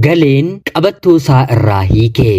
Galeen qabattoo isaa irraa hiikee.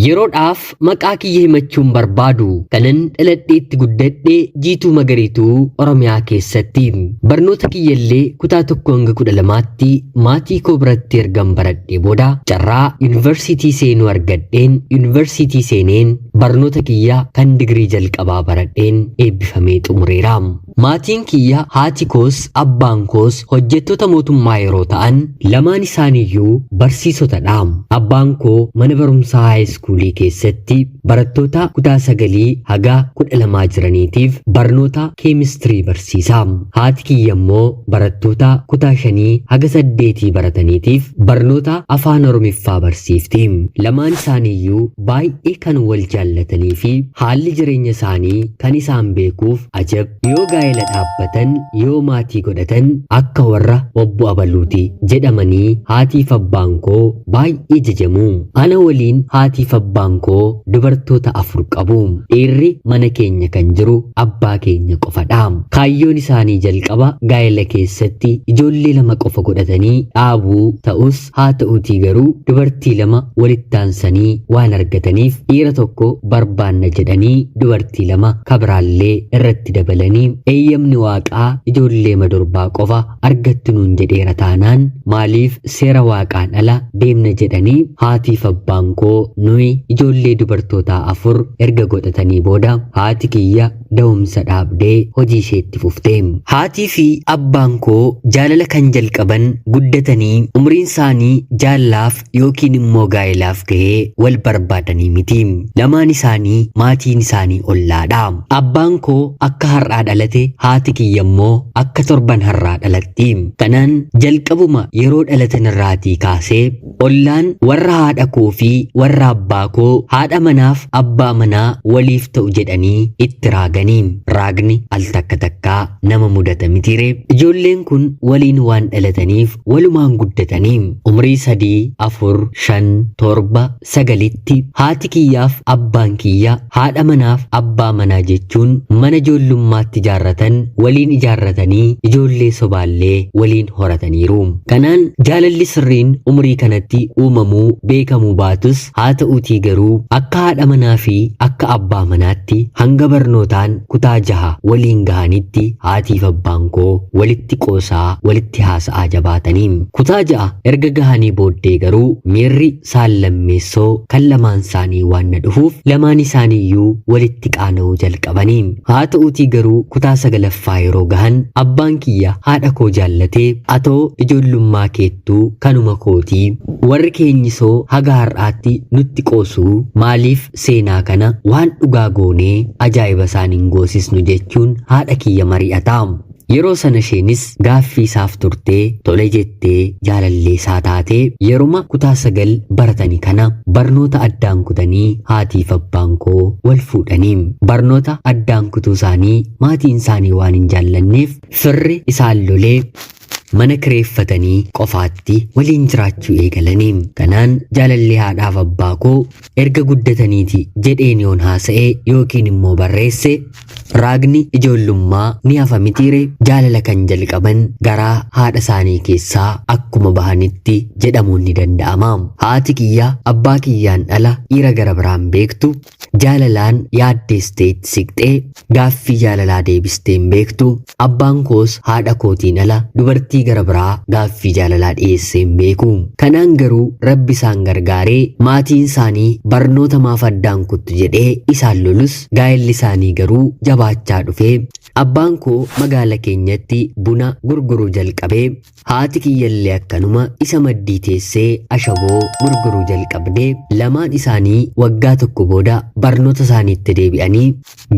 Yeroodhaaf maqaa kiyya himachuun barbaadu kanan dhaladheetti guddadhee jiituu magariituu Oromiyaa keessatti barnoota kiyyallee kutaa 1 hanga 12tti maatii koo biratti ergan baradhee booda carraa yuunivarsiitii seenuu argadheen yuunivarsiitii seeneen barnoota kiyya kan digirii jalqabaa baradheen eebbifamee xumureera. Maatiin kiyya haati koos abbaan koos hojjettoota mootummaa yeroo ta'an lamaan isaaniiyyuu barsiisotadha. Abbaan koo mana barumsaa haayiskuulii keessatti barattoota kutaa 9 haga 12 jiraniitiif barnoota keemistirii barsiisa. Haati kiyya immoo barattoota kutaa 5 haga 8 barataniitiif barnoota afaan Oromiffaa barsiifti. Lamaan isaaniiyyuu baay'ee kan wal jaallatanii fi haalli jireenya isaanii kan isaan beekuuf ajab yoo gaa'ela dhaabbatan yoo maatii godhatan akka warra obbo Abaluuti jedhamanii haatiif abbaan koo baay'ee jajamu. Ana waliin haatiif abbaan koo dubartoota 4 qabu. Dhiirri mana keenya kan jiru abbaa keenya qofadha. Kaayyoon isaanii jalqaba gaa'ela keessatti ijoollee 2 qofa godhatanii dhaabuu ta'us haa ta'uutii garuu dubartii 2 walitti aansanii waan argataniif dhiira tokko barbaanna jedhanii dubartii 2 kabiraallee irratti dabalanii eeyyamni waaqaa ijoollee madurbaa qofa argattu nuun jedheera taanaan maaliif seera waaqaan ala deemna jedhanii haatiif abbaan koo nuyi ijoollee dubartootaa 4 erga godhatanii booda haati kiyya da'umsa dhaabdee hojii isheetti fuftee. Haatii fi abbaan koo jaalala kan jalqaban guddatanii umriin isaanii jaallaaf yookiin immoo gaa'elaaf gahee wal barbaadanii miti. Lamaan isaanii maatiin isaanii ollaadha. Abbaan koo akka har'aa dhalate haati kiyya immoo akka torban har'aa dhalatti. Kanaan jalqabuma yeroo dhalatan irraatii kaasee ollaan warra haadha koo fi warra abbaa koo haadha manaaf abbaa manaa waliif ta'u jedhanii itti raaganii. Raagni al takka takkaa nama mudata mitire. Ijoolleen kun waliin waan dhalataniif walumaan guddatanii umrii 3, 4, 5, 7, 9tti haati kiyyaaf abbaan kiyya haadha manaaf abbaa manaa jechuun mana ijoollummaatti ijaarratan waliin ijaarratanii ijoollee sobaallee waliin horataniiru. Kanaan jaalalli sirriin umrii kanatti uumamuu beekamuu baatus haa ta'uutii garuu akka haadha manaa fi akka abbaa manaatti hanga barnootaan kutaa 6 waliin gahanitti haatiif abbaan koo walitti qoosaa walitti haasa'aa jabaatanii kutaa 6 erga gahanii booddee garuu miirri isaan lammeessoo kan lamaan isaanii waan na dhufuuf lamaan isaaniiyyuu walitti qaana'uu jalqabanii. Haa ta'uutii garuu kutaa 9ffaa yeroo gahan abbaan kiyya haadha koo jaallatee atoo ijoollummaa keettuu kanuma kootii warri keenyisoo haga har'aatti nutti qoosuu maaliif seenaa kana waan dhugaa goonee ajaa'iba isaaniin goosisnu jechuun haadha kiyya mari'ata. Yeroo sana isheenis gaaffii isaaf turtee tole jettee jaalallee isaa taatee yeruma kutaa 9 baratanii kana barnoota addaan kutanii haatiif abbaan koo wal fuudhanii. Barnoota addaan kutuu isaanii maatiin isaanii waan hin jaallanneef firri isaan lolee mana kireeffatanii qofaatti waliin jiraachuu eegalanii. Kanaan jaalallee haadhaaf abbaa koo erga guddataniiti jedheen yoon haasa'ee yookiin immoo barreesse raagni ijoollummaa ni hafa mitiire. Jaalala kan jalqaban garaa haadha isaanii keessaa akkuma bahanitti jedhamuun ni danda'ama. Haati kiyya abbaa kiyyaan ala dhiira gara biraan beektu. Jaalalaan yaaddeesteetti siqxee gaaffii jaalalaa deebisteen beektu. Abbaan koos haadha kootiin ala dubartii gara biraa gaaffii jaalalaa dhiyeesseen beeku. Kanaan garuu rabbi isaan gargaaree maatiin isaanii barnoota maaf addaan kuttu jedhee isaan lolus gaa'elli isaanii garuu jabaachaa dhufee abbaan koo magaala keenyatti buna gurguruu jalqabee haati kiyyallee akkanuma isa maddii teessee ashaboo gurguruu jalqabdee lamaan isaanii waggaa tokko booda barnoota isaaniitti deebi'anii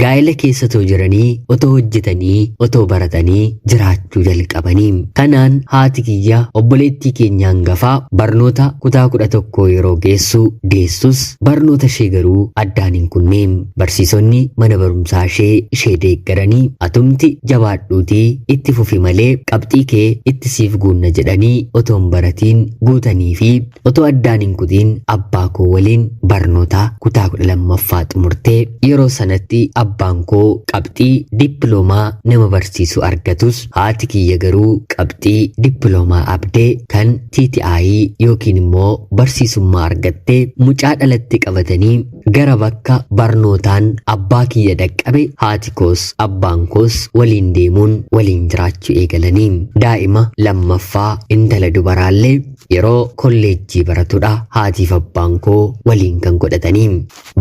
gaa'ela keessatoo jiranii otoo hojjetanii otoo baratanii jiraachuu jalqabanii. Kanaan haati kiyya obboleettii keenya hangafaa barnoota kutaa 11 yeroo geessu deessus barnoota ishee garuu addaan hin kunneen. Barsiisonni mana barumsaa ishee deeggaranii atumti jabaadhuutii itti fufi malee qabxii kee itti siif guunna jedhanii otoon baratiin guutanii fi otoo addaan hin kutiin abbaa koo waliin barnoota kutaa 12ffaa xumurtee yeroo sanatti abbaan koo qabxii dippiloomaa nama barsiisu argatus haati kiyya garuu qabxii dippiloomaa abdee kan TTI yookiin immoo barsiisummaa argattee mucaa dhalatti qabatanii gara bakka barnootaan abbaa kiyya dhaqqabe haati koos abbaan koos waliin deemuun waliin jiraachuu eegalanii daa'ima lammaffaa intala dubaraallee yeroo kolleejjii baratudha haatiif abbaan koo waliin kan godhatanii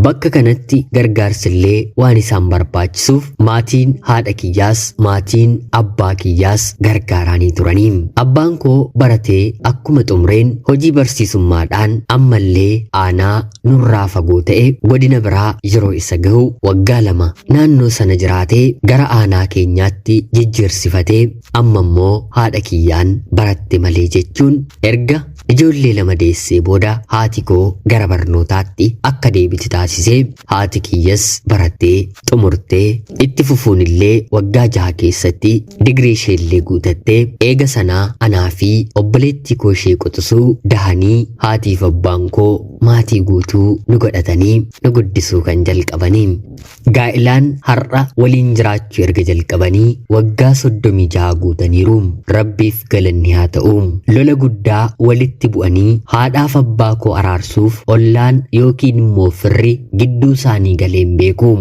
bakka kanatti gargaarsillee waan isaan barbaachisuuf maatiin haadha kiyyaas maatiin abbaa kiyyaas gargaaranii turanii abbaan koo baratee akkuma xumureen hojii barsiisummaadhaan ammallee aanaa nurraa fagoo ta'e godina biraa yeroo isa gahu waggaa 2 naannoo sana jiraatee gara aanaa keenyaatti jijjiirsifatee amma immoo haadha kiyyaan baratte malee jechuun erga ijoollee 2 deessee booda haati koo gara barnootaatti akka deebitu taasisee haati kiyyas barattee xumurtee itti fufuun illee waggaa 6 keessatti digirii isheellee guutattee eega sanaa anaa fi obboleettii koo ishee quxisuu dahanii haatiif abbaan koo maatii guutuu nu godhatanii nu guddisuu kan jalqabanii gaa'ilaan har'a waliin jiraachuu erga jalqabanii waggaa 36 guutaniiru rabbiif galanni haa ta'u lola guddaa walitti bu'anii haadhaaf abbaa koo araarsuuf ollaan yookiin immoo firri gidduu isaanii galeen beeku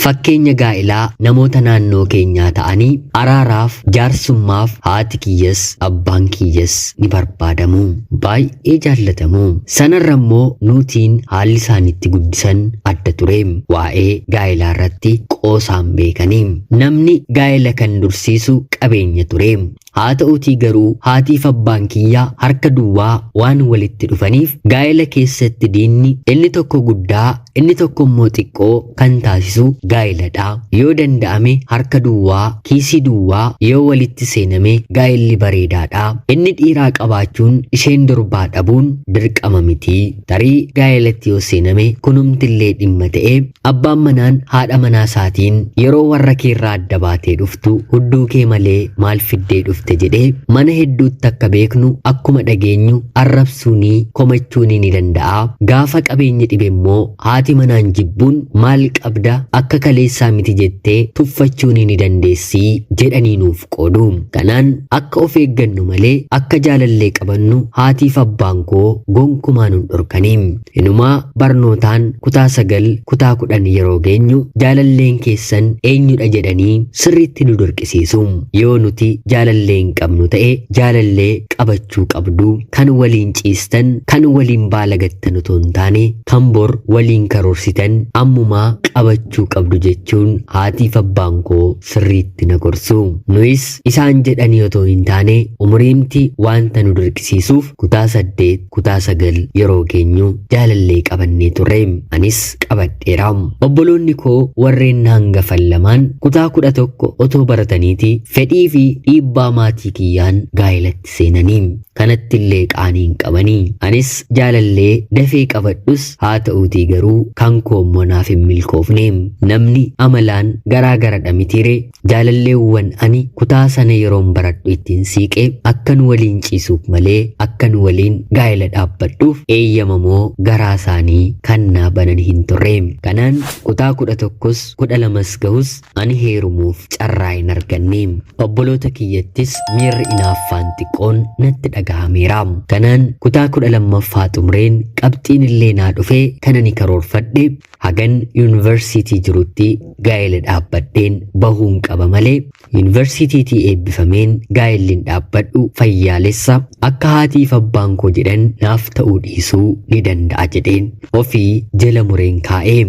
fakkeenya gaa'ilaa namoota naannoo keenyaa ta'anii araaraaf jaarsummaaf haati kiyyas abbaan kiyyas ni barbaadamu baay'ee jaallatamu sanarra immoo nuutiin haalli isaanitti guddisan adda ture waa'ee gaa'ilaa irratti qoosaan beekanii namni gaa'ila kan dursiisu qabeenya ture haa ta'uutii garuu haatiif abbaan kiyyaa harka duwwaa waan walitti dhufaniif gaa'ila keessatti diinni inni tokko guddaa inni tokko immoo xiqqoo kan taasisu gaa'iladha yoo danda'ame harka duwwaa kiisii duwwaa yoo walitti seename gaa'illi bareedaadha inni dhiiraa qabaachuun isheen durbaa dhabuun dirqama miti tarii gaa'ilatti yoo seename kunumtillee dhimma ta'e abbaan manaan haadha manaa isaatiin yeroo warra keerraa adda baatee dhuftu hudduu kee malee maal fiddee dhufte jedhee mana hedduutti akka beeknu akkuma dhageenyu arrabsuunii komachuunii ni danda'a gaafa qabeenya dhibe immoo haati manaan jibbuun maal qabda akka kaleessaa miti jettee tuffachuunii ni dandeessii jedhanii nuuf qoodu kanaan akka of eeggannu malee akka jaalallee qabannu haatiif abbaan koo gonkumaa nun dhorkanii inumaa barnootaan kutaa 9 kutaa 10 yeroo geenyu jaalalleen keessan eenyudha jedhanii sirriitti nu dorqisiisu yoo nuti jaalallee hin qabnu ta'e jaalallee qabachuu qabdu kan waliin ciistan kan waliin baalagattan otoo hin taane kan bor waliin karoorsitan ammumaa qabachuu qabdu jechuun haatiif abbaan koo sirriitti na gorsu nuyis isaan jedhanii otoo hin taane umuriimti wanta nu dirqisiisuuf kutaa 8 kutaa 9 yeroo geenyu jaalallee qabannee turre anis qabadheera obboloonni koo warreen hangafan lamaan kutaa 11 otoo barataniiti fedhii fi dhiibbaa maatii kiyyaan gaa'ilatti seenanii kanatti illee qaaniin qabanii anis jaalallee dafee qabadhus haa ta'uutii garuu kan koommoo naaf hin milkoofne namni amalaan garaa garadha mitiire jaalalleewwan ani kutaa sana yeroon baradhu ittiin siiqee akkan waliin ciisuuf malee akkan waliin gaa'ila dhaabbadhuuf eeyyamamoo garaa isaanii kan naa banan hin turre kanaan kutaa 11s 12s gahus ani heerumuuf carraa hin arganne obboloota kiyyattis miirri inaaffaan xiqqoon natti dhagahameera kanaan kutaa 12ffaa xumureen qabxiin illee naa dhufe kan ani karoorfadhe hagan yuunivarsiitii jirutti gaa'ila dhaabbadheen bahuun qaba malee yuunivarsiitiitii eebbifameen gaa'illiin dhaabbadhu fayyaalessa akka haatiif abbaan koo jedhan naaf ta'uu dhiisuu ni danda'a jedheen ofii jala mureen kaa'ee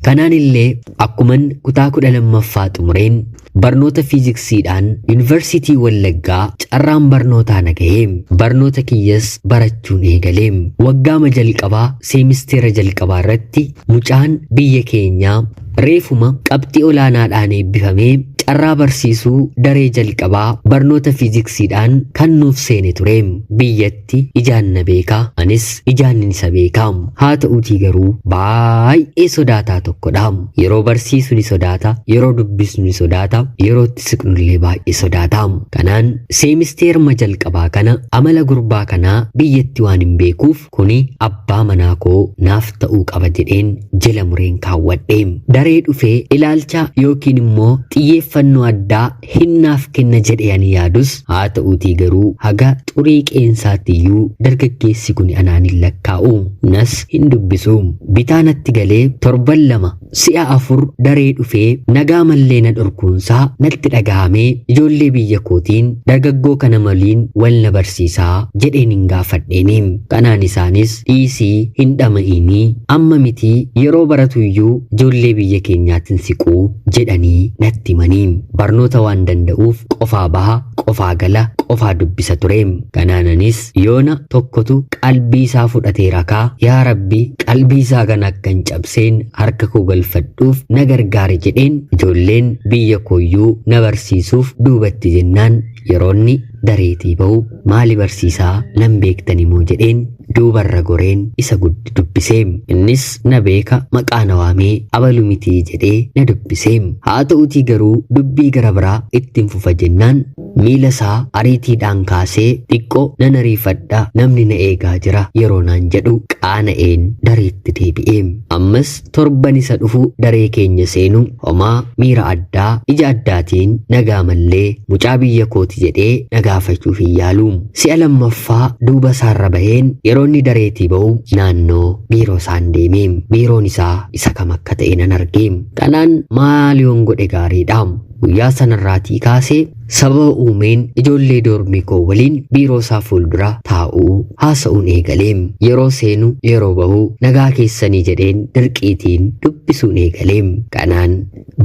kanaan illee akkuman kutaa 12ffaa xumureen barnoota fiiziksiidhaan yuunivarsiitii Wallaggaa carraan barnootaa nagahee barnoota kiyyas barachuun eegalee waggaama jalqabaa seemisteera jalqabaa irratti mucaan biyya keenyaa reefuma qabxii olaanaadhaan eebbifamee carraa barsiisuu daree jalqabaa barnoota fiiziksiidhaan kan nuuf seene ture. Biyyatti ijaan na beekaa, anis ijaan isa beekaa. Haa ta'uutii garuu baay'ee sodaataa tokkodha. Yeroo barsiisu ni sodaata, yeroo dubbisnu ni sodaata, yeroo itti siqnullee baay'ee sodaata. Kanaan seemisteeruma jalqabaa kana amala gurbaa kanaa biyyatti waan hin beekuuf kuni abbaa manaa koo naaf ta'uu qaba jedheen jala mureen kaawwadhe. Daree dhufee ilaalcha yookiin immoo xiyyeeffannoo addaa hinnaaf kenna jedhee ani yaadus, haa ta'uutii garuu haga xurii qeensaatiyyuu dargaggeessi kun anaan hin lakkaa'u, nas hin dubbisu. Bitaa natti galee torban lama si'a 4 daree dhufee nagaa mallee na dhorkuunsaa natti dhaga'amee ijoollee biyya kootiin dargaggoo kana maliin wal na barsiisaa jedheen hin gaafadheeni. Kanaan isaanis dhiisii hin dhama'inii amma mitii yeroo baratuyyuu ijoollee biyya keenyaatiin siquu jedhanii natti himanii. Barnoota waan danda'uuf qofaa baha, qofaa gala, qofaa dubbisa ture. Kanaanis yoona tokkotu qalbii isaa fudhatee rakaa, yaa Rabbi qalbii isaa kan akka hin cabseen harka koo galfadhuuf na gargaare jedheen ijoolleen biyya kooyyuu na barsiisuuf duubatti jennaan yeroonni dareetii ba'u maali barsiisaa nan beektan immoo jedheen duubarra goreen isa guddi dubbisee. Innis na beeka maqaa na waamee abalu mitii jedhee na dubbisee. Haa ta'uutii garuu dubbii gara biraa ittiin fufa jennaan miila isaa ariitiidhaan kaasee xiqqoo nan ariifadha namni na eegaa jira yeroo naan jedhu qaana'een dareetti deebi'ee. Ammas torban isa dhufu daree keenya seenu homaa miira addaa ija addaatiin nagaa mallee mucaa biyya kooti jedhee na gaafachuuf hin yaalu. Si'a lammaffaa duuba isaarra baheen yeroonni dareetii ba'u naannoo biiroo isaan deemee biiroon isaa isa kam akka ta'e nan argee. Kanaan maal yoon godhe gaariidha. Guyyaa sanarraatii kaasee sababa uumeen ijoollee doormii koo waliin biiroo isaa fuuldura taa'uu haasa'uun eegalee. Yeroo seenu yeroo bahu nagaa keessanii jedheen dirqiitiin dubbisuun eegalee. Kanaan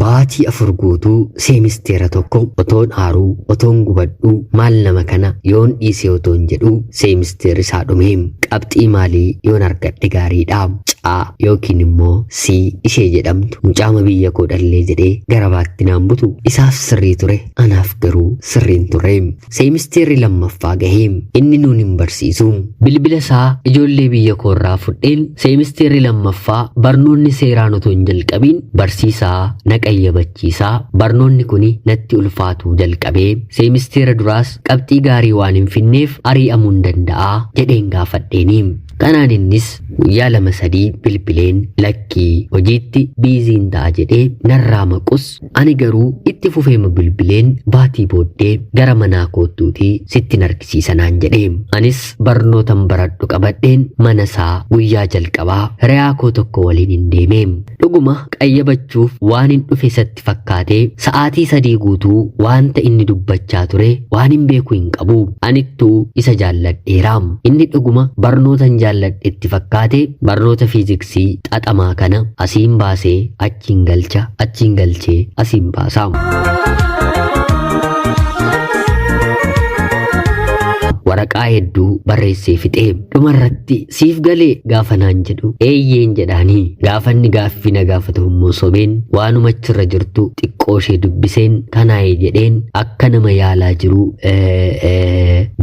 baatii 4 guutuu seemisteera tokko otoon aaruu otoon gubadhuu maal nama kana yoon dhiisee otoon jedhu seemisteerri isaa dhume. Qabxii maalii yoon argadhe gaariidha. Caa yookiin immoo C ishee jedhamtu mucaama biyya koo dhallee jedhee garabaatti naan butu isaaf sirrii ture, anaaf garuu sirriin ture. Seemisteerri lammaffaa gahee inni nuun hin barsiisu. Bilbila isaa ijoollee biyya koorraa fudheen seemisteerri lammaffaa barnoonni seeraan otoo hin jalqabiin barsiisaa na qayyabachiisaa barnoonni kuni natti ulfaatuu jalqabee seemisteera duraas qabxii gaarii waan hin finneef ari'amuu hin danda'a jedheen gaafadheeni. Kanaan innis guyyaa 2-3 bilbileen lakkii hojiitti biiziin ta'a jedhee narraa maqus ani garuu itti fufeema bilbileen baatii booddee gara manaa koottuutii sittin argisiisa naan jedhee. Anis barnootan baradhu qabadheen mana isaa guyyaa jalqabaa hiriyaa koo tokko waliin hin deemee. Dhuguma qayyabachuuf waan hin dhufe isatti fakkaatee sa'aatii 3 guutuu waanta inni dubbachaa ture waan hin beeku hin qabu. Anittuu isa jaalladheera. Inni dhuguma barnootan jaalladhetti fakkaate barnoota fiiziksii xaxamaa kana asiin baasee achiin galcha, achiin galchee asiin baasaa. Waraqaa hedduu barreessee fixee dhumarratti siif galee gaafa naan jedhu eeyyeen jedhaanii gaafanni gaaffii na gaafatu immoo sobeen waanuma achirra jirtu xiqqoo ishee dubbiseen kanaa'ee jedheen akka nama yaalaa jiru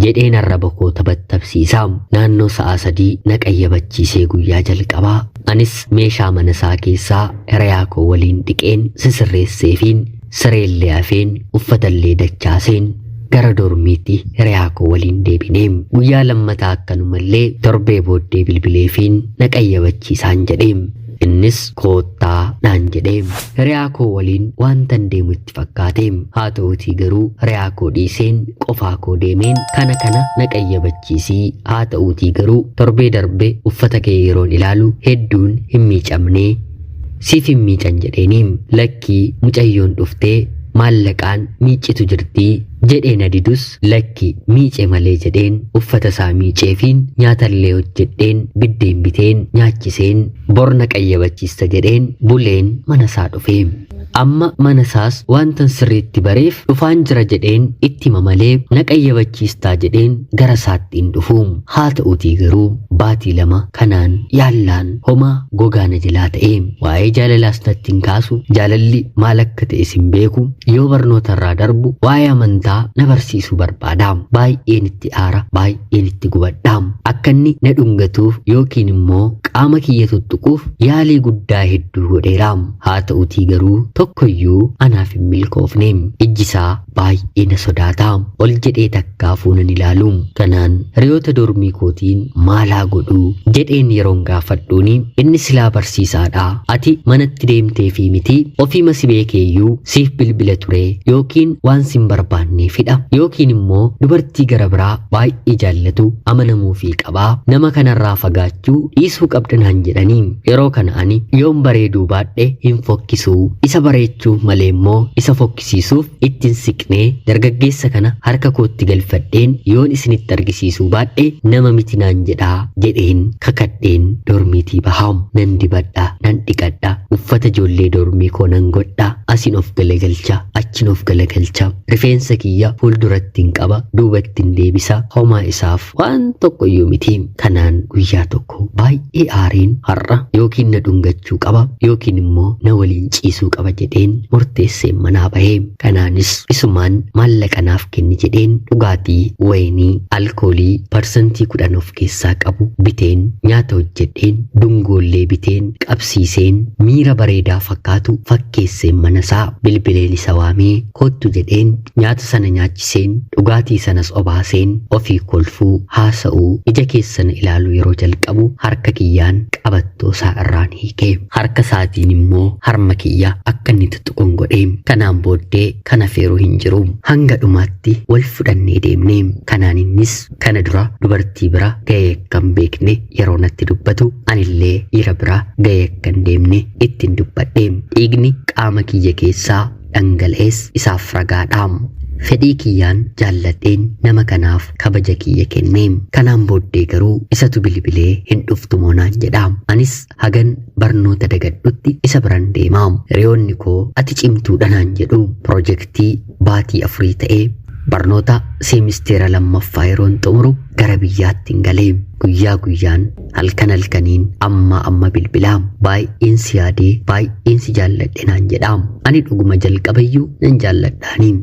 jedheen arraba koo tabattabsiisaa. Naannoo sa'a 3 na qayyabachiisee guyyaa jalqabaa anis meeshaa mana isaa keessaa hiriyaa koo waliin dhiqeen sisirreesseefiin sireellee hafeen uffatallee dachaaseen gara dormiitti hiriyaa koo waliin deebinee. Guyyaa lammataa akkanumallee torbee booddee bilbileefiin na qayyabachiisaan jedhee. Innis koottaa naan jedhee. Hiriyaa koo waliin waantan deemu itti fakkaatee. Haa ta'uutii garuu hiriyaa koo dhiiseen qofaa koo deemeen kana na qayyabachiisii. Haa ta'uutii garuu torbee darbee uffata kee yeroon ilaalu hedduun hin miicamnee siif hin miican jedheeni. Lakkii mucayyoon dhuftee maallaqaan miicitu jirtii jedhee na didus lakki miice malee jedheen uffata isaa miiceefiin nyaatallee hojjedheen biddeen biteen nyaachiseen borna qayyabachiista jedheen buleen mana isaa dhufee. Amma mana isaas waantan sirriitti bareef dhufaan jira jedheen itti malee na qayyabachiistaa jedheen gara isaatti hin dhufu. Haa ta'uutii garuu baatii lama kanaan yaallaan homaa gogaana jalaa ta'e. Waa'ee jaalalaas natti hin kaasu, jaalalli maal akka ta'e sin beeku. Yoo barnoota irraa darbu waa'ee amantaa na barsiisuu barbaada. Baay'een itti aara, baay'een itti gubadha. Akka inni na dhungatuuf yookiin immoo qaama kiyya tuttuquuf yaalii guddaa hedduu godheera. Haa ta'utii garuu tokkoyyuu anaaf hin milkoofne. Ijji isaa baay'ee na sodaata. Ol jedhee takkaa fuunan ilaalu. Kanaan hiriyoota dormii kootiin maalaa godhuu jedheen yeroon gaafadhuuni inni silaa barsiisaadha. Ati manatti deemteefi miti ofiima si beekeeyyuu siif bilbila ture yookiin waan sin barbaanneefidha yookiin immoo dubartii gara biraa baay'ee jaallatu amanamuufii qabaa. Nama kanarraa fagaachuu dhiisuu qabdanaan jedhanii yeroo kana ani yoon bareeduu baadhe hin fokkisuu isa bareechuuf malee immoo isa fokkisiisuuf ittiin siqnee dargaggeessa kana harka kootti galfadheen yoon isinitti argisiisuu baadhe nama miti naan jedhaa jedheen kakadheen dormiitii bahaa. Nan dibadha, nan dhiqadha, uffata ijoollee dormii koo nan godha, asin of galagalcha, achin of galagalcha, rifeensa kiyya fuulduratti hin qaba, duubatti hin deebisa, homaa isaaf waan tokkoyyuu miti. Kanaan guyyaa tokko baay'ee aareen har'a yookiin na dhungachuu qaba yookiin immoo na waliin ciisuu qaba jedheen murteesseen manaa bahee. Kanaanis isumaan maallaqa naaf kenni jedheen dhugaatii wayinii alkoolii parsantii 10 of keessaa qabu biteen nyaata hojjedheen dungoollee biteen qabsiiseen miira bareedaa fakkaatu fakkeesseen manasaa bilbileen isa waamee kottu jedheen nyaata sana nyaachiseen dhugaatii sanas obaaseen ofii kolfuu haasa'uu ija keessan ilaaluu yeroo jalqabu harka kiyyaan qabattoo isaa irraan hiikee harka isaatiin immoo harma kiyya akka inni tuttuqon godhee. Kanaan booddee kana feeruu hin jiru hanga dhumaatti wal fudhannee deemne. Kanaan innis kana dura dubartii bira ga'ee kan beekne yeroo natti dubbatu anillee dhiira bira ga'ee kan deemne ittiin dubbadhe. Dhiigni qaama kiyya keessaa dhangala'ees isaaf ragaadha. Fedhii kiyyaan jaalladheen nama kanaaf kabaja kiyya kenne. Kanaan booddee garuu isatu bilbilee hin dhuftu moonaan jedha. Anis hagan barnoota dagadhutti isa biran deema. Hiriyoonni koo ati cimtuudha naan jedhu. Pirojektii baatii 4 ta'ee barnoota seemisteera lammaffaa yeroon xumuru gara biyyaatti hin galee. Guyyaa guyyaan halkaniin amma bilbilaa baay'een si yaadee baay'een si jaalladhe naan jedha. Ani dhuguma jalqabayyuu nan jaalladhaanii.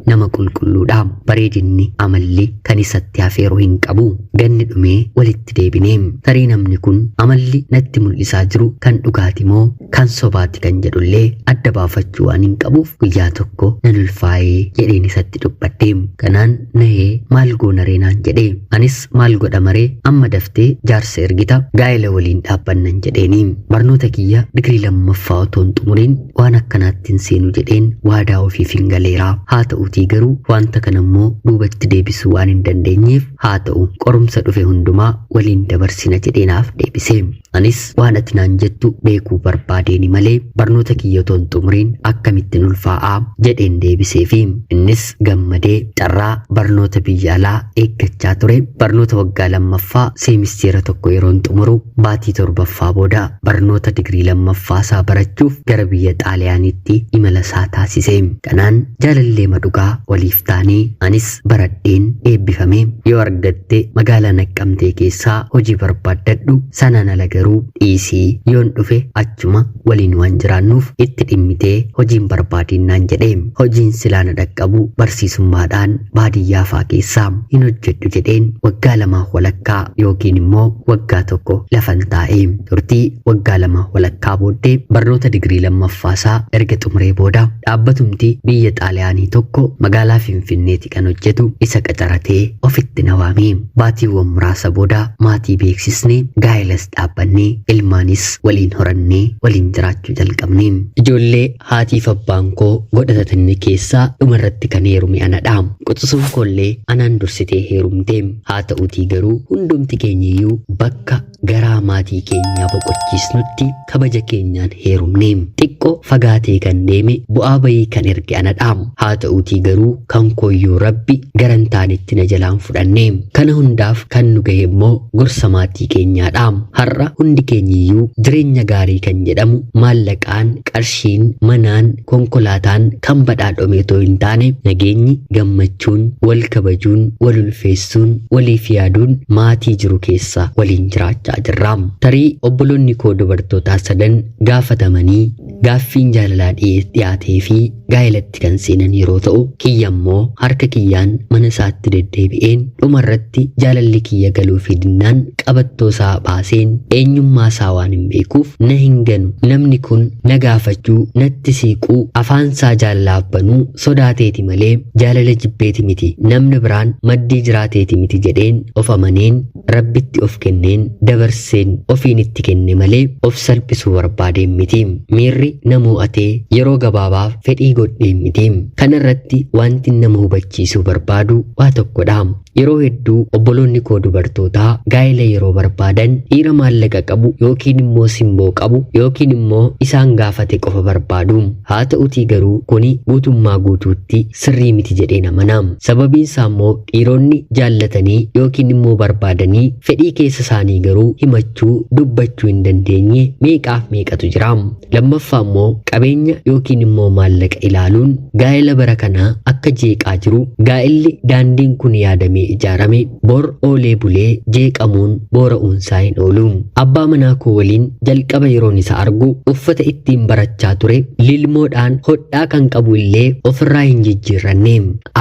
Nama qulqulluudha. Bareedinni amalli kan isatti hafeeroo hin qabu. Ganni dhumee walitti deebinee tarii namni kun amalli natti mul'isaa jiru kan dhugaati moo kan sobaati kan jedhullee adda baafachuu waan hin qabuuf guyyaa tokko nan ulfaayee jedheen isatti dubbadhe. Kanaan nahee maal goona ree naan jedhe. Anis maal godha maree amma daftee jaarsa ergita gaa'ela waliin dhaabbannan jedheeni. Barnoota kiyya digirii lammaffaa otoon xumuriin waan akkanaattiin seenu jedheen waadaa ofiif hin galeera. Haa ta'u garuu wanta kanammoo duubatti deebisuu waan hin dandeenyeef haa ta'u qorumsa dhufe hundumaa waliin dabarsina jedheenaaf deebise. Anis waan ati naan jettu beekuu barbaadeeni malee barnoota kiyya otoon xumuriin akkamittiin ulfaa'aa jedheen deebiseefi innis gammadee carraa barnoota biyya alaa eeggachaa ture. Barnoota waggaa lammaffaa seemisteera tokko yeroon xumuru baatii 7ffaa booda barnoota digirii lammaffaa isaa barachuuf gara biyya Xaaliyaanitti imala isaa taasise. Kanaan jaalallee madhugaa waliif taanee anis baradheen eebbifame. Yoo argatte magaalaa Naqqamtee keessaa hojii barbaaddadhu sanaan ala garuu dhiisii yoon dhufe achuma waliin waan jiraannuuf itti dhimmitee hojiin barbaadinnaan jedhe. Hojiin silaa na dhaqqabu barsiisummaadhaan baadiyyaa faa keessaa hin hojjedhu jedheen waggaa 2 walakkaa yookiin immoo waggaa 1 lafan taa'e. Turtii waggaa 2 walakkaa booddee barnoota digirii lammaffaasaa erga xumuree booda dhaabbatumti biyya Xaaliyaanii tokko magaalaa Finfinneetti kan hojjetu isa qacaratee ofitti na waamee. Baatiiwwan muraasa booda maatii beeksisnee gaa'elas dhaabbannee ilmaanis waliin horannee waliin jiraachuu jalqabne. Ijoollee haatiif abbaan koo godhatatan keessaa dhumarratti kan heerume anadha. Quxisuun koollee anaan dursitee heerumte. Haa ta'utii garuu hundumti keenyayyuu bakka garaa maatii keenya boqochiisnutti kabaja keenyaan heerumne. Xiqqoo fagaatee kan deeme bu'aa bayii kan erge anadhaam. Haa ta'uutii garuu kan kooyyuu Rabbi garan taanetti na jalaan fudhanne. Kana hundaaf kan nu gahe immoo gorsa maatii keenyaadhaam. Har'a hundi keenyiyyuu jireenya gaarii kan jedhamu maallaqaan, qarshiin, manaan, konkolaataan kan badhaadhome otoo hin taane nageenyi, gammachuun, wal kabajuun, wal ulfeessuun, waliif yaaduun maatii jiru keessa waliin jiraachaa jirra. Tarii obboloonni koo dubartootaa sadan gaafatamanii gaaffiin jaalalaa dhiyaatee fi gaa'elatti kan seenan yeroo ta'u, kiyya immoo harka kiyyaan mana isaatti deddeebi'een dhumarratti jaalalli kiyya galuu fi dinnaan qabattoo isaa baaseen eenyummaa isaa waan hin beekuuf na hin ganu. Namni kun na gaafachuu, natti siiquu, afaan isaa jaalalaaf banuu sodaateeti malee jaalala jibbeeti miti. Namni biraan maddii jiraateeti miti jedheen of amaneen Rabbitti of kenneen dabarseen ofiin itti kenne malee of salphisuu barbaadeen miti. Miirri na mo'atee yeroo gabaabaaf fedhii godheen miti. Kana irratti wanti nama hubachiisuu barbaadu waa tokkodha. Yeroo hedduu obboloonni koo dubartootaa gaa'ela yeroo barbaadan dhiira maallaqa qabu yookiin immoo simboo qabu yookiin immoo isaan gaafate qofa barbaadu. Haa ta'utii garuu kuni guutummaa guutuutti sirrii miti jedheen amana. Sababiin isaa immoo dhiironni jaallatanii yookiin immoo barbaadanii fedhii keessa isaanii garuu himachuu dubbachuu hin dandeenye meeqaaf meeqatu jira. Lammaffaa immoo qabeenya yookiin immoo maallaqa ilaaluun gaa'ela bara kanaa akka jeeqaa jiru. Gaa'elli daandiin kun yaadame ijaarame bor oolee bulee jeeqamuun boora'uunsaa hin oolu. Abbaa manaa koo waliin jalqaba yeroon isa argu uffata ittiin barachaa ture lilmoodhaan hodhaa kan qabu illee ofirraa hin jijjiirranne.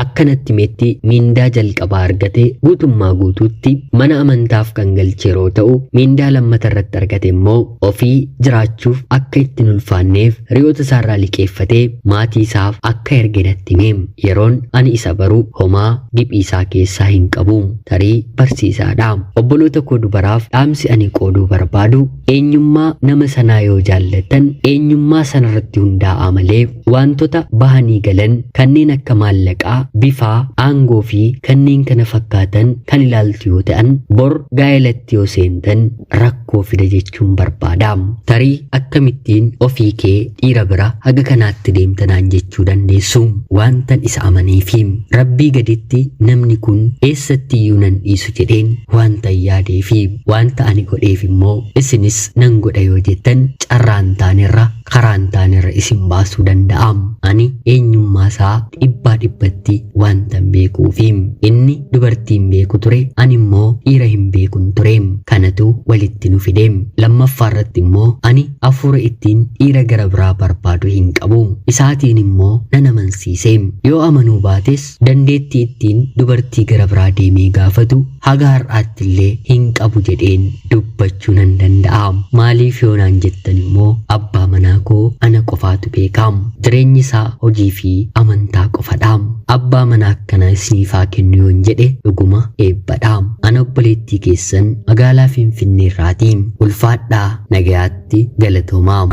Akkanatti meetti miindaa jalqabaa argate guutummaa guutuutti mana amantaaf kan galche yeroo ta'u, miindaa lammata irratti argate immoo ofii jiraachuuf akka ittiin ulfaanneef hiriyoota isaarraa liqeeffatee maatii isaaf akka erge natti hime. Yeroon ani isa baru homaa giphii isaa keessaa hin qabu. Tarii barsiisaadha. Obboloota koo dubaraaf dhaamsi ani qooduu barbaadu eenyummaa nama sanaa yoo jaallattan eenyummaa sanarratti hundaa'aa malee wantoota bahanii galan kanneen akka maallaqaa, bifaa, aangoo fi kanneen kana fakkaatan kan ilaaltu yoo ta'an bor gaa'elatti yoo seentan rakkoo fida jechuun barbaada. Tarii akkamittiin ofii kee dhiira bira haga kanaatti deemtanaan jechuu dandeessu. Wantan isa amaneefi Rabbii gaditti namni kun eessatti iyyuu nan dhiisu jedheen wanta yaadee fi wanta ani godheef immoo isinis nan godha yoo jettan carraan taanerra karaan taanerra isin baasuu danda'a. Ani eenyummaa isaa dhibbaa dhibbatti wanta beekuufi inni dubartiin beeku ture, ani immoo dhiira hin beekun ture. Kanatu walitti nu fide. Lammaffaa irratti immoo ani hafuura ittiin dhiira gara biraa barbaadu hin qabu. Isaatiin immoo nan amansiise. Yoo amanuu baates dandeettii ittiin dubartii gara biraa deemee gaafatu haga har'aatti illee hin qabu jedheen dubbachuu nan danda'a. Maaliif yoo naan jettan immoo abbaa manaa koo ana qofaatu beeka. Jireenyi isaa hojii fi amantaa qofadha. Abbaa manaa akkanaa isiniifaa kennu yoon jedhe dhuguma eebbadha. Ana obboleettii keessan magaalaa Finfinnee irraati. Ulfaadhaa, nagayaatti, galatoomaa.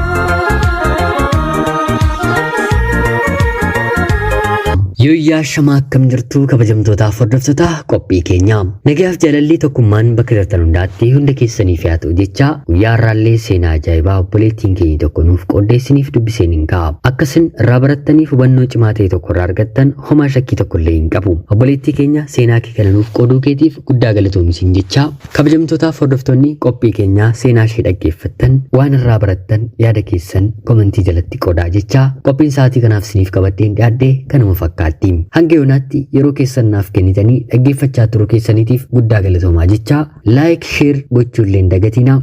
Yooyyaa shamaa akkam jirtu kabajamtootaaf hordoftoota qophii keenya. Nagayaaf jaalalli tokkummaan bakka jirtan hundaatti hunda keessaniif haa ta'u jecha guyyaa har'aallee seenaa ajaa'ibaa obboleettiin keenya tokko nuuf qoodeessiniif dubbiseen hin ka'a. Akkasin irraa barattaniif hubannoo cimaa ta'e tokko irraa argattan homaa shakkii tokko illee hin qabu. Obboleettii keenya seenaa kee kana nuuf qooduu keetiif guddaa galatoomisin jecha kabajamtootaaf hordoftoonni qophii keenya seenaa ishee dhaggeeffattan waan irraa barattan yaada keessan komentii jalatti qoodaa jecha qophiin sa'aatii kanaaf isiniif qabaddeen dhiyaadde kanuma fakkaata. Hanga yoonaatti yeroo keessan naaf kennitanii dhaggeeffachaa turuu keessaniitiif guddaa galatoomaa jecha laayik, sheer gochuullee hin dagatinaa.